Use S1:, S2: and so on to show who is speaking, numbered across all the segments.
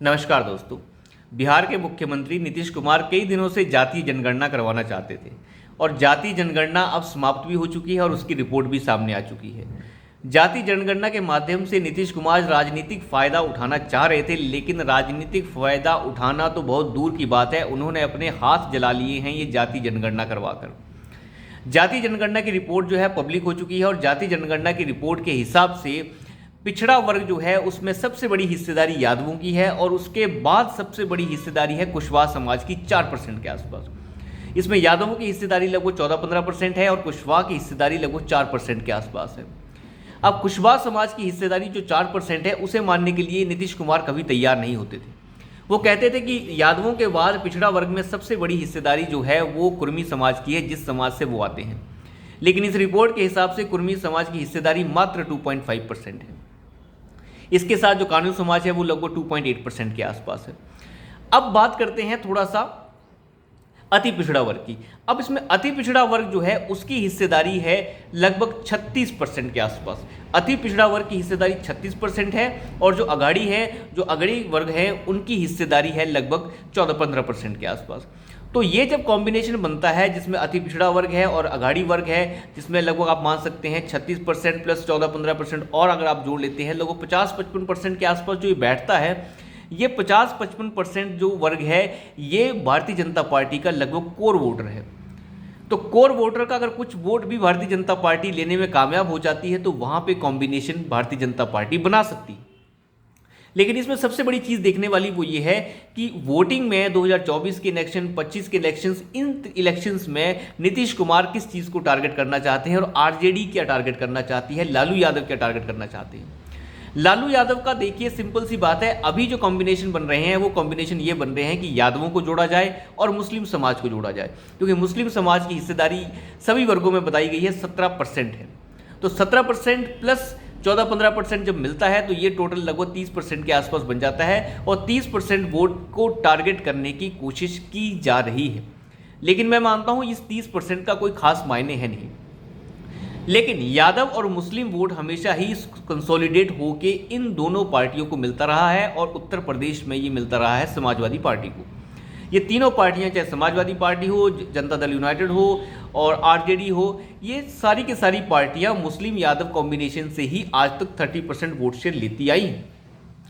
S1: नमस्कार दोस्तों। बिहार के मुख्यमंत्री नीतीश कुमार कई दिनों से जातीय जनगणना करवाना चाहते थे और जातीय जनगणना अब समाप्त भी हो चुकी है और उसकी रिपोर्ट भी सामने आ चुकी है। जातीय जनगणना के माध्यम से नीतीश कुमार राजनीतिक फायदा उठाना चाह रहे थे, लेकिन राजनीतिक फायदा उठाना तो बहुत दूर की बात है, उन्होंने अपने हाथ जला लिए हैं ये जातीय जनगणना करवाकर। जातीय जनगणना की रिपोर्ट जो है पब्लिक हो चुकी है और जातीय जनगणना की रिपोर्ट के हिसाब से पिछड़ा वर्ग जो है उसमें सबसे बड़ी हिस्सेदारी यादवों की है और उसके बाद सबसे बड़ी हिस्सेदारी है कुशवाहा समाज की 4% के आसपास। इसमें यादवों की हिस्सेदारी लगभग 14-15% है और कुशवाहा की हिस्सेदारी लगभग 4% के आसपास है। अब कुशवाहा समाज की हिस्सेदारी जो 4% है उसे मानने के लिए नीतीश कुमार कभी तैयार नहीं होते थे। वो कहते थे कि यादवों के बाद पिछड़ा वर्ग में सबसे बड़ी हिस्सेदारी जो है वो कुर्मी समाज की है, जिस समाज से वो आते हैं। लेकिन इस रिपोर्ट के हिसाब से कुर्मी समाज की हिस्सेदारी मात्र 2.5% है। इसके साथ जो कानू समाज है वो लगभग 2.8% के आसपास है। अब बात करते हैं थोड़ा सा अति पिछड़ा वर्ग की। अब इसमें अति पिछड़ा वर्ग जो है उसकी हिस्सेदारी है लगभग 36% के आसपास। अति पिछड़ा वर्ग की हिस्सेदारी 36% है और जो अगाड़ी वर्ग है उनकी हिस्सेदारी है लगभग 14-15% के आसपास। तो ये जब कॉम्बिनेशन बनता है जिसमें अति पिछड़ा वर्ग है और अगाड़ी वर्ग है, जिसमें लगभग आप मान सकते हैं 36% प्लस 14-15% और अगर आप जोड़ लेते हैं लगभग 50-55% के आसपास जो ये बैठता है, ये 50-55% जो वर्ग है ये भारतीय जनता पार्टी का लगभग कोर वोटर है। तो कोर वोटर का अगर कुछ वोट भी भारतीय जनता पार्टी लेने में कामयाब हो जाती है तो वहाँ पे कॉम्बिनेशन भारतीय जनता पार्टी बना सकती है। लेकिन इसमें सबसे बड़ी चीज़ देखने वाली वो ये है कि वोटिंग में 2024 के इलेक्शन, 25 के इलेक्शंस, इन इलेक्शंस में नीतीश कुमार किस चीज़ को टारगेट करना चाहते हैं और आरजेडी क्या टारगेट करना चाहती है, लालू यादव क्या टारगेट करना चाहते हैं। लालू यादव का देखिए सिंपल सी बात है, अभी जो कॉम्बिनेशन बन रहे हैं वो कॉम्बिनेशन ये बन रहे हैं कि यादवों को जोड़ा जाए और मुस्लिम समाज को जोड़ा जाए, क्योंकि मुस्लिम समाज की हिस्सेदारी सभी वर्गों में बताई गई है 17% है। तो 17% प्लस 14-15% जब मिलता है तो ये टोटल लगभग 30% के आसपास बन जाता है और 30% वोट को टारगेट करने की कोशिश की जा रही है। लेकिन मैं मानता हूँ इस 30% का कोई खास मायने है नहीं। लेकिन यादव और मुस्लिम वोट हमेशा ही कंसोलिडेट होके इन दोनों पार्टियों को मिलता रहा है और उत्तर प्रदेश में ये मिलता रहा है समाजवादी पार्टी को। ये तीनों पार्टियां, चाहे समाजवादी पार्टी हो, जनता दल यूनाइटेड हो और आरजेडी हो, ये सारी की सारी पार्टियां मुस्लिम यादव कॉम्बिनेशन से ही आज तक 30% वोट शेयर लेती आई हैं।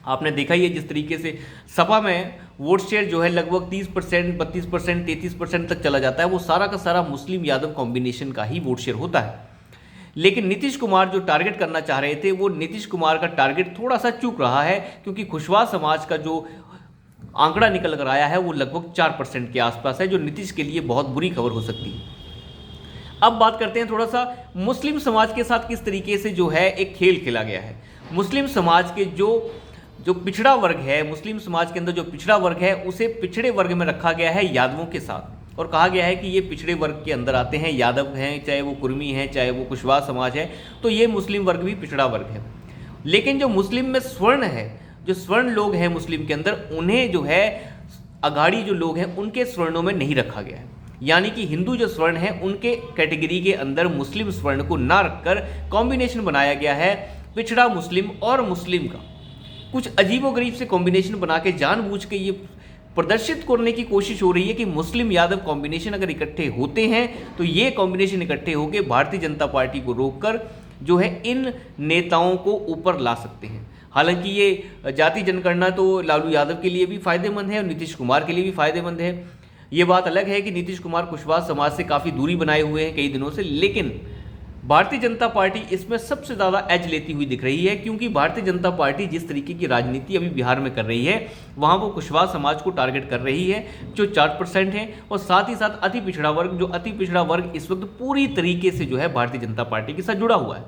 S1: आपने देखा ही है जिस तरीके से सपा में वोट शेयर जो है लगभग 30%, 32%, 33% तक चला जाता है, वो सारा का सारा मुस्लिम यादव कॉम्बिनेशन का ही वोट शेयर होता है। लेकिन नीतीश कुमार जो टारगेट करना चाह रहे थे वो नीतीश कुमार का टारगेट थोड़ा सा चूक रहा है, क्योंकि कुशवाहा समाज का जो आंकड़ा निकल कर आया है वो लगभग 4% के आसपास है, जो नीतीश के लिए बहुत बुरी खबर हो सकती है। अब बात करते हैं थोड़ा सा मुस्लिम समाज के साथ किस तरीके से जो है एक खेल खेला गया है। मुस्लिम समाज के जो पिछड़ा वर्ग है, मुस्लिम समाज के अंदर जो पिछड़ा वर्ग है उसे पिछड़े वर्ग में रखा गया है यादवों के साथ और कहा गया है कि ये पिछड़े वर्ग के अंदर आते हैं, यादव हैं, चाहे वो कुर्मी हैं, चाहे वो कुशवाहा समाज है, तो ये मुस्लिम वर्ग भी पिछड़ा वर्ग है। लेकिन जो मुस्लिम में स्वर्ण है, जो स्वर्ण लोग हैं मुस्लिम के अंदर, उन्हें जो है अघाड़ी जो लोग हैं उनके स्वर्णों में नहीं रखा गया है। यानी कि हिंदू जो स्वर्ण है उनके कैटेगरी के अंदर मुस्लिम स्वर्ण को ना रखकर कॉम्बिनेशन बनाया गया है पिछड़ा मुस्लिम और मुस्लिम का। कुछ अजीबोगरीब से कॉम्बिनेशन बना के जानबूझ के ये प्रदर्शित करने की कोशिश हो रही है कि मुस्लिम यादव कॉम्बिनेशन अगर इकट्ठे होते हैं तो ये कॉम्बिनेशन इकट्ठे होकर भारतीय जनता पार्टी को रोककर जो है इन नेताओं को ऊपर ला सकते हैं। हालांकि ये जाति जनगणना तो लालू यादव के लिए भी फायदेमंद है और नीतीश कुमार के लिए भी फायदेमंद है। ये बात अलग है कि नीतीश कुमार कुशवाहा समाज से काफ़ी दूरी बनाए हुए हैं कई दिनों से, लेकिन भारतीय जनता पार्टी इसमें सबसे ज़्यादा एज लेती हुई दिख रही है, क्योंकि भारतीय जनता पार्टी जिस तरीके की राजनीति अभी बिहार में कर रही है वहाँ वो कुशवाहा समाज को टारगेट कर रही है जो 4% है और साथ ही साथ अति पिछड़ा वर्ग, जो अति पिछड़ा वर्ग इस वक्त पूरी तरीके से जो है भारतीय जनता पार्टी के साथ जुड़ा हुआ है।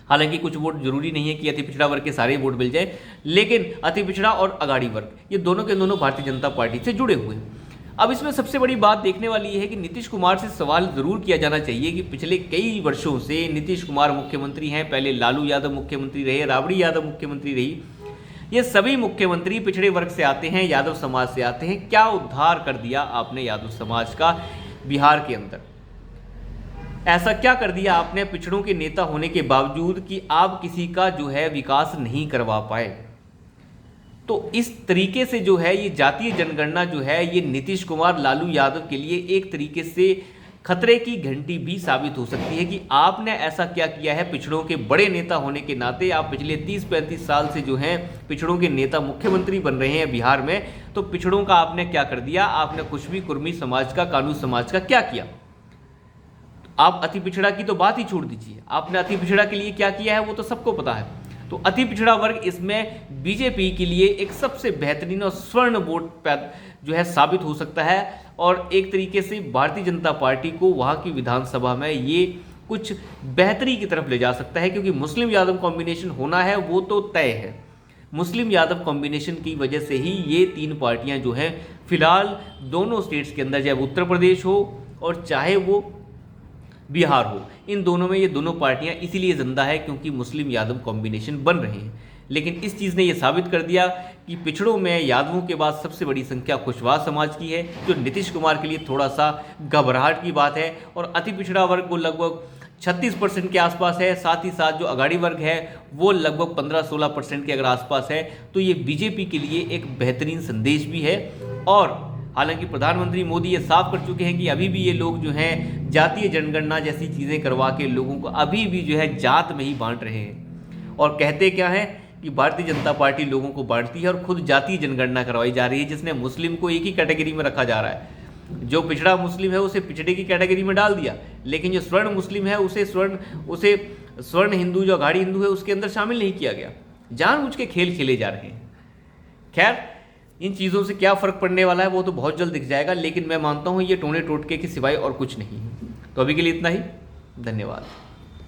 S1: हालांकि कुछ वोट जरूरी नहीं है कि अति पिछड़ा वर्ग के सारे वोट मिल जाए, लेकिन अति पिछड़ा और अगाड़ी वर्ग ये दोनों के दोनों भारतीय जनता पार्टी से जुड़े हुए हैं। अब इसमें सबसे बड़ी बात देखने वाली है कि नीतीश कुमार से सवाल जरूर किया जाना चाहिए कि पिछले कई वर्षों से नीतीश कुमार मुख्यमंत्री हैं, पहले लालू यादव मुख्यमंत्री रहे, राबड़ी यादव मुख्यमंत्री रही, ये सभी मुख्यमंत्री पिछड़े वर्ग से आते हैं, यादव समाज से आते हैं। क्या उद्धार कर दिया आपने यादव समाज का बिहार के अंदर? ऐसा क्या कर दिया आपने पिछड़ों के नेता होने के बावजूद कि आप किसी का जो है विकास नहीं करवा पाए? तो इस तरीके से जो है ये जातीय जनगणना जो है ये नीतीश कुमार लालू यादव के लिए एक तरीके से खतरे की घंटी भी साबित हो सकती है कि आपने ऐसा क्या किया है। पिछड़ों के बड़े नेता होने के नाते आप पिछले 30-35 साल से जो हैं पिछड़ों के नेता मुख्यमंत्री बन रहे हैं बिहार में, तो पिछड़ों का आपने क्या कर दिया? आपने कुछ भी कुर्मी समाज का, कानू समाज का क्या किया? आप अति पिछड़ा की तो बात ही छोड़ दीजिए, आपने अति पिछड़ा के लिए क्या किया है वो तो सबको पता है। तो अति पिछड़ा वर्ग इसमें बीजेपी के लिए एक सबसे बेहतरीन और स्वर्ण वोट जो है साबित हो सकता है, और एक तरीके से भारतीय जनता पार्टी को वहाँ की विधानसभा में ये कुछ बेहतरी की तरफ ले जा सकता है, क्योंकि मुस्लिम यादव कॉम्बिनेशन होना है वो तो तय है। मुस्लिम यादव कॉम्बिनेशन की वजह से ही ये तीन पार्टियां जो हैं फिलहाल दोनों स्टेट्स के अंदर, चाहे वो उत्तर प्रदेश हो और चाहे वो बिहार हो, इन दोनों में ये दोनों पार्टियां इसीलिए जिंदा है क्योंकि मुस्लिम यादव कॉम्बिनेशन बन रहे हैं। लेकिन इस चीज़ ने ये साबित कर दिया कि पिछड़ों में यादवों के बाद सबसे बड़ी संख्या कुशवाहा समाज की है, जो नीतीश कुमार के लिए थोड़ा सा घबराहट की बात है। और अति पिछड़ा वर्ग वो लगभग 36% के आसपास है, साथ ही साथ जो अगाड़ी वर्ग है वो लगभग 15-16% के अगर आसपास है। तो ये बीजेपी के लिए एक बेहतरीन संदेश भी है। और हालांकि प्रधानमंत्री मोदी ये साफ कर चुके हैं कि अभी भी ये लोग जो हैं जातीय जनगणना जैसी चीज़ें करवा के लोगों को अभी भी जो है जात में ही बांट रहे हैं, और कहते क्या है कि भारतीय जनता पार्टी लोगों को बांटती है और खुद जातीय जनगणना करवाई जा रही है, जिसने मुस्लिम को एक ही कैटेगरी में रखा जा रहा है। जो पिछड़ा मुस्लिम है उसे पिछड़े की कैटेगरी में डाल दिया, लेकिन जो स्वर्ण मुस्लिम है उसे स्वर्ण हिंदू, जो अघाड़ी हिंदू है उसके अंदर शामिल नहीं किया गया। जानबूझ के खेल खेले जा रहे हैं। खैर, इन चीज़ों से क्या फ़र्क पड़ने वाला है वो तो बहुत जल्द दिख जाएगा, लेकिन मैं मानता हूँ ये टोने टोटके के सिवाय और कुछ नहीं है। तो अभी के लिए इतना ही, धन्यवाद।